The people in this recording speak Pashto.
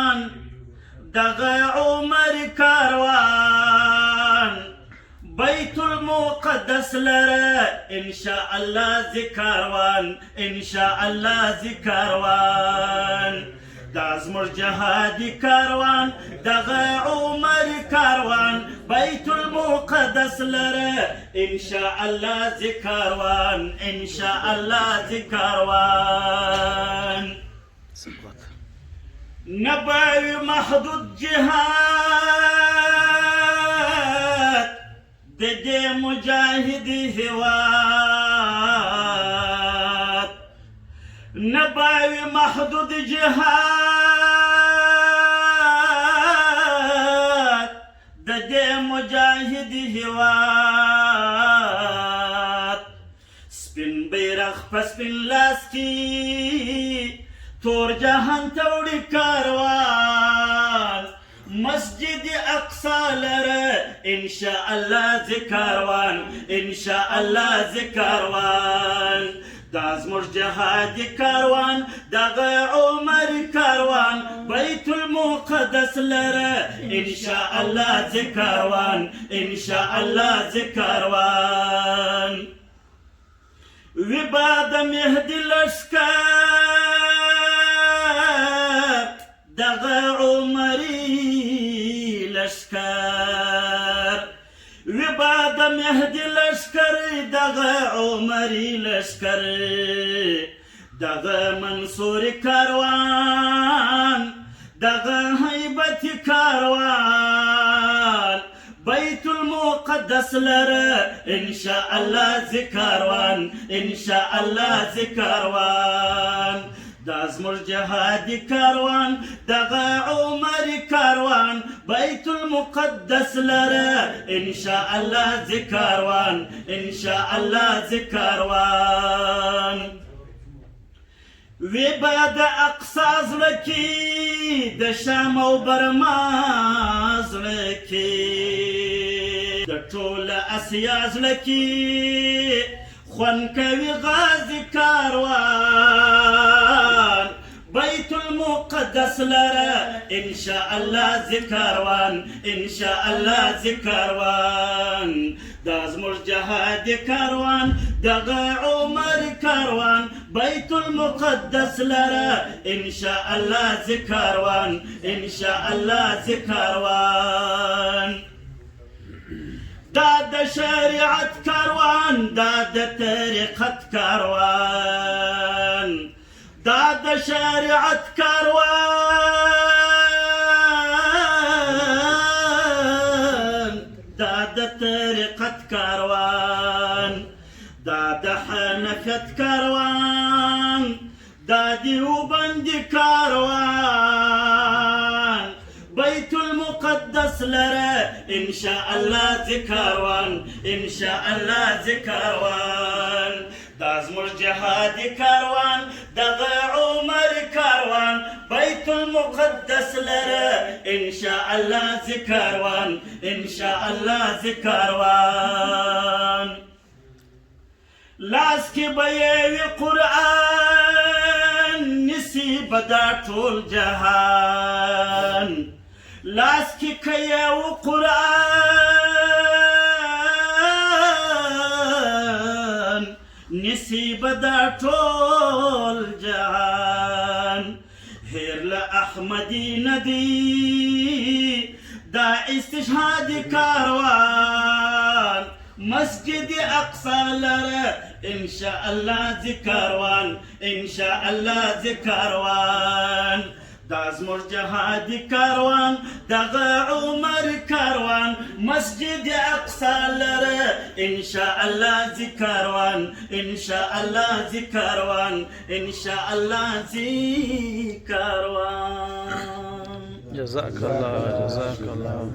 کاروان دغه عمر کاروان بیت المقدس لره ان شاء الله ذکروان ان شاء الله ذکروان دا زموږ جهادي کاروان دغه عمر کاروان بیت المقدس لره ان شاء الله ذکروان ان شاء الله ذکروان نبوي محدود جهاد ددي مجاهد هواد نبوي محدود جهاد ددي مجاهد هواد سپین بیرغ په سپین لاس کې تور جهان توړي کاروان مسجد اقصى لره ان شاء الله ذکروان ان شاء الله ذکروان دا زموږ جهادي کاروان دغه عمر کاروان بیت المقدس لره ان شاء الله ذکروان ان شاء الله ذکروان وباد مهدي لشکر دغه عمري لشکر وباد مهدي لشکر دغه عمري لشکر دغه منصور کاروان دغه هیبت کاروان بیت المقدس لره ان شاء الله ذکروان ان شاء الله ذکروان دا زموږ جهادي کاروان دغه عمر کاروان بیت المقدس لره ان شاء الله ذکروان ان شاء الله ذکروان وی با د اقصا زړه کې د شام او برما زړه کې د ټوله اسیا زړه کې خوند کوي غازي کاروان بیت المقدس لره ان شاء الله ذکروان ان شاء الله ذکروان دا زموږ جهادي کاروان دغه عمر کاروان بیت المقدس لره ان شاء الله ذکروان ان شاء الله ذکروان دا د شریعت کاروان دا د طریقت کاروان دا د شریعت کاروان دا د طریقت کاروان دا د حنفیت کاروان دا دیوبند کاروان بیت المقدس لره ان شاء الله ذکروان ان شاء الله ذکروان دا زموږ جهادي کاروان دغه عمر کاروان بیت المقدس لره ان شاء الله ذکروان ان شاء الله ذکروان لاس کې به یې قرآن نسی بدا ټول جهان لاس کې که یو قرآن نصیب دا ټول جهان هیر له احمدي ندی دا استشهاد کاروان مسجد اقصى لره ان شاء الله ذکروان ان شاء الله ذکروان دا زموږ جهادي کاروان دغه عمر کاروان مسجد اقصى لره ان شاء الله ذکروان ان شاء الله ذکروان ان شاء الله ذکروان جزاك الله